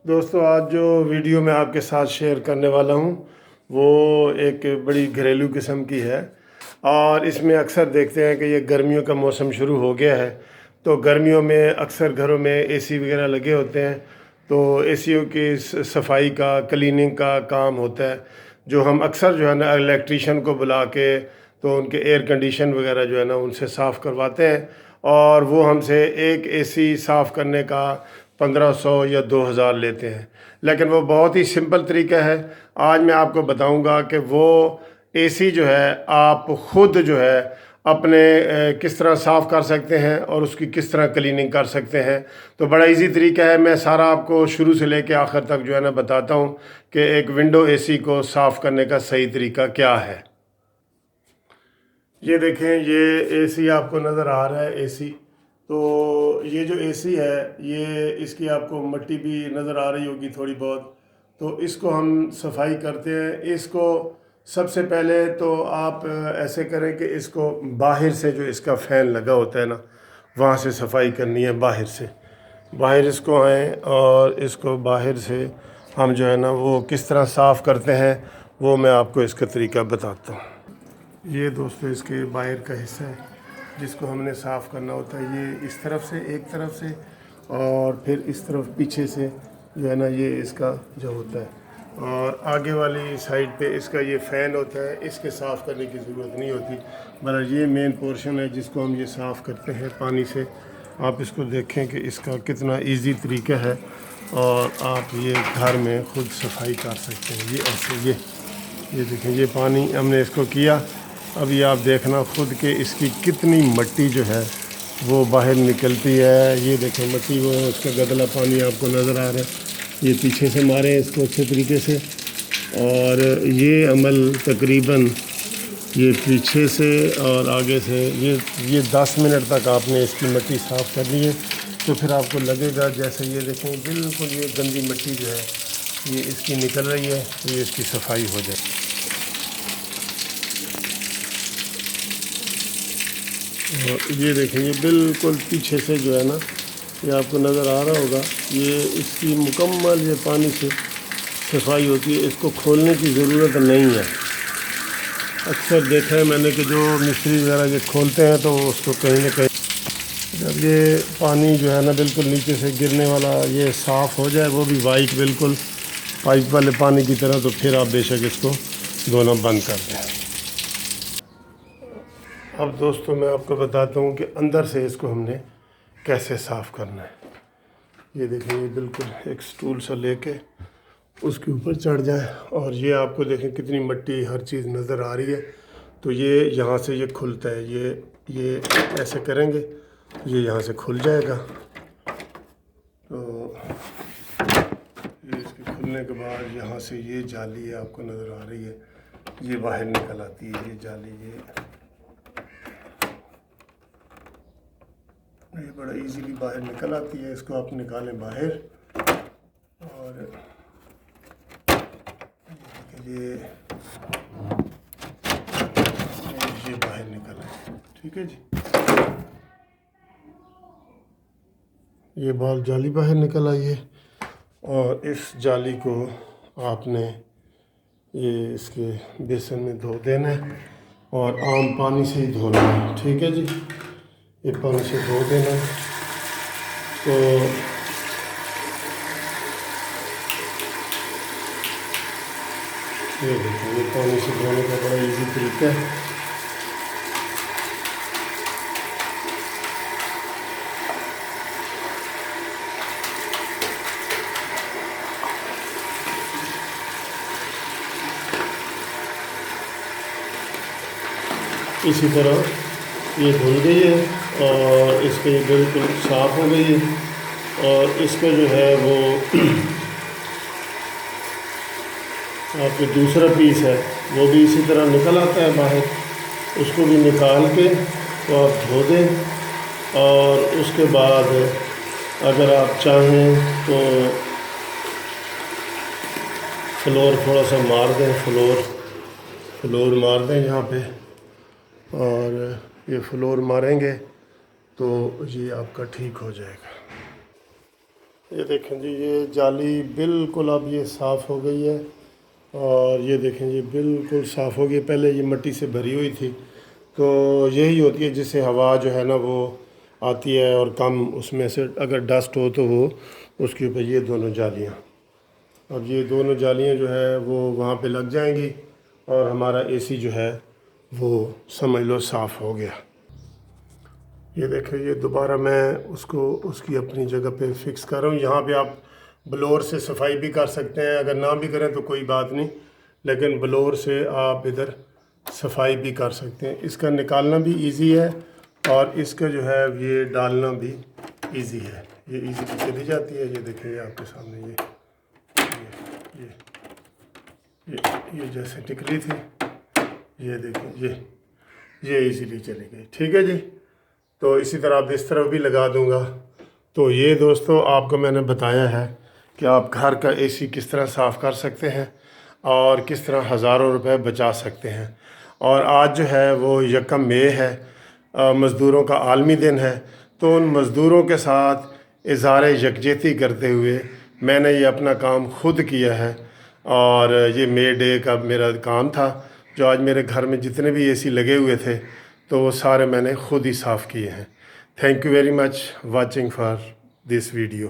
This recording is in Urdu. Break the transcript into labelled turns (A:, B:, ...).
A: دوستو آج جو ویڈیو میں آپ کے ساتھ شیئر کرنے والا ہوں وہ ایک بڑی گھریلو قسم کی ہے، اور اس میں اکثر دیکھتے ہیں کہ یہ گرمیوں کا موسم شروع ہو گیا ہے، تو گرمیوں میں اکثر گھروں میں اے سی وغیرہ لگے ہوتے ہیں، تو اے سیوں کی صفائی کا کلیننگ کا کام ہوتا ہے، جو ہم اکثر جو ہے نا الیکٹریشین کو بلا کے تو ان کے ایئر کنڈیشن وغیرہ جو ہے نا ان سے صاف کرواتے ہیں، اور وہ ہم سے ایک اے سی صاف کرنے کا 1500 یا 2000 لیتے ہیں۔ لیکن وہ بہت ہی سمپل طریقہ ہے۔ آج میں آپ کو بتاؤں گا کہ وہ اے سی جو ہے آپ خود جو ہے اپنے کس طرح صاف کر سکتے ہیں اور اس کی کس طرح کلیننگ کر سکتے ہیں۔ تو بڑا ایزی طریقہ ہے، میں سارا آپ کو شروع سے لے کے آخر تک جو ہے نا بتاتا ہوں کہ ایک ونڈو اے سی کو صاف کرنے کا صحیح طریقہ کیا ہے۔ یہ دیکھیں، یہ اے سی آپ کو نظر آ رہا ہے، اے سی۔ تو یہ جو اے سی ہے یہ اس کی آپ کو مٹی بھی نظر آ رہی ہوگی تھوڑی بہت، تو اس کو ہم صفائی کرتے ہیں۔ اس کو سب سے پہلے تو آپ ایسے کریں کہ اس کو باہر سے جو اس کا فین لگا ہوتا ہے نا وہاں سے صفائی کرنی ہے، باہر اس کو آئیں، اور اس کو باہر سے ہم جو ہے نا وہ کس طرح صاف کرتے ہیں وہ میں آپ کو اس کا طریقہ بتاتا ہوں۔ یہ دوستو اس کے باہر کا حصہ ہے جس کو ہم نے صاف کرنا ہوتا ہے، یہ اس طرف سے، ایک طرف سے، اور پھر اس طرف پیچھے سے جو ہے نا یہ اس کا جو ہوتا ہے، اور آگے والی سائڈ پہ اس کا یہ فین ہوتا ہے، اس کے صاف کرنے کی ضرورت نہیں ہوتی، بلکہ یہ مین پورشن ہے جس کو ہم یہ صاف کرتے ہیں پانی سے۔ آپ اس کو دیکھیں کہ اس کا کتنا ایزی طریقہ ہے، اور آپ یہ گھر میں خود صفائی کر سکتے ہیں۔ یہ ایسے یہ دیکھیں، یہ پانی ہم نے اس کو کیا، اب یہ آپ دیکھنا خود کہ اس کی کتنی مٹی جو ہے وہ باہر نکلتی ہے۔ یہ دیکھیں مٹی، وہ اس کا گدلا پانی آپ کو نظر آ رہا ہے۔ یہ پیچھے سے ماریں اس کو اچھے طریقے سے، اور یہ عمل تقریباً یہ پیچھے سے اور آگے سے یہ 10 منٹ تک آپ نے اس کی مٹی صاف کرنی ہے، تو پھر آپ کو لگے گا جیسے یہ دیکھیں بالکل یہ گندی مٹی جو ہے یہ اس کی نکل رہی ہے، تو یہ اس کی صفائی ہو جائے۔ اور یہ دیکھیں یہ بالکل پیچھے سے جو ہے نا یہ آپ کو نظر آ رہا ہوگا، یہ اس کی مکمل یہ پانی سے صفائی ہوتی ہے، اس کو کھولنے کی ضرورت نہیں ہے۔ اکثر دیکھا ہے میں نے کہ جو مستری وغیرہ یہ کھولتے ہیں تو اس کو کہیں نہ کہیں جب یہ پانی جو ہے نا بالکل نیچے سے گرنے والا یہ صاف ہو جائے، وہ بھی وائٹ بالکل پائپ والے پانی کی طرح، تو پھر آپ بے شک اس کو دھونا بند کر دیں۔ اب دوستو میں آپ کو بتاتا ہوں کہ اندر سے اس کو ہم نے کیسے صاف کرنا ہے۔ یہ دیکھیں یہ بالکل ایک سٹول سا لے کے اس کے اوپر چڑھ جائیں، اور یہ آپ کو دیکھیں کتنی مٹی ہر چیز نظر آ رہی ہے، تو یہ یہاں سے یہ کھلتا ہے، یہ ایسے کریں گے یہ یہاں سے کھل جائے گا۔ تو یہ اس کے کھلنے کے بعد یہاں سے یہ جالی ہے آپ کو نظر آ رہی ہے، یہ باہر نکل آتی ہے، یہ جالی یہ بڑا ایزیلی باہر نکل آتی ہے۔ اس کو آپ نکالیں باہر، اور یہ باہر نکل آئے، ٹھیک ہے جی۔ یہ بال جالی باہر نکل آئی ہے، اور اس جالی کو آپ نے یہ اس کے بیسن میں دھو دینا ہے، اور عام پانی سے ہی دھونا ہے، ٹھیک ہے جی۔ یہ پانی سے دھو دینا ہے، تو یہ دیکھیں یہ پانی سے دھونے کا بڑا ایزی طریقہ ہے۔ اسی طرح یہ دھل گئی ہے، اور اس کے بالکل صاف ہو گئی ہے، اور اس کا جو ہے وہ آپ کے دوسرا پیس ہے وہ بھی اسی طرح نکل آتا ہے باہر، اس کو بھی نکال کے تو آپ دھو دیں، اور اس کے بعد اگر آپ چاہیں تو فلور تھوڑا سا مار دیں، فلور مار دیں یہاں پہ، اور یہ فلور ماریں گے تو یہ آپ کا ٹھیک ہو جائے گا۔ یہ دیکھیں جی یہ جالی بالکل اب یہ صاف ہو گئی ہے، اور یہ دیکھیں جی بالکل صاف ہو گئی. پہلے یہ مٹی سے بھری ہوئی تھی، تو یہی ہوتی ہے جس سے ہوا جو ہے نا وہ آتی ہے، اور کم اس میں سے اگر ڈسٹ ہو تو وہ اس کے اوپر یہ دونوں جالیاں، اب یہ دونوں جالیاں جو ہے وہ وہاں پہ لگ جائیں گی، اور ہمارا اے سی جو ہے وہ سمجھ لو صاف ہو گیا. یہ دیکھیں یہ دوبارہ میں اس کو اس کی اپنی جگہ پہ فکس کر رہا ہوں. یہاں پہ آپ بلور سے صفائی بھی کر سکتے ہیں، اگر نہ بھی کریں تو کوئی بات نہیں، لیکن بلور سے آپ ادھر صفائی بھی کر سکتے ہیں. اس کا نکالنا بھی ایزی ہے، اور اس کا جو ہے یہ ڈالنا بھی ایزی ہے. یہ ایزی چلی جاتی ہے. یہ دیکھیں یہ آپ کے سامنے یہ جیسے ٹکلی تھی، یہ دیکھیں یہ ایزیلی چلی گئی. ٹھیک ہے جی، تو اسی آپ اس طرف بھی لگا دوں گا. تو یہ دوستو آپ کو میں نے بتایا ہے کہ آپ گھر کا اے سی کس طرح صاف کر سکتے ہیں، اور کس طرح ہزاروں روپے بچا سکتے ہیں. اور آج جو ہے وہ 1 مئی ہے، مزدوروں کا عالمی دن ہے. تو ان مزدوروں کے ساتھ اظہار یکجہتی کرتے ہوئے میں نے یہ اپنا کام خود کیا ہے، اور یہ مے ڈے کا میرا کام تھا. جو آج میرے گھر میں جتنے بھی اے سی لگے ہوئے تھے تو وہ سارے میں نے خود ہی صاف کیے ہیں. Thank you very much watching for this video.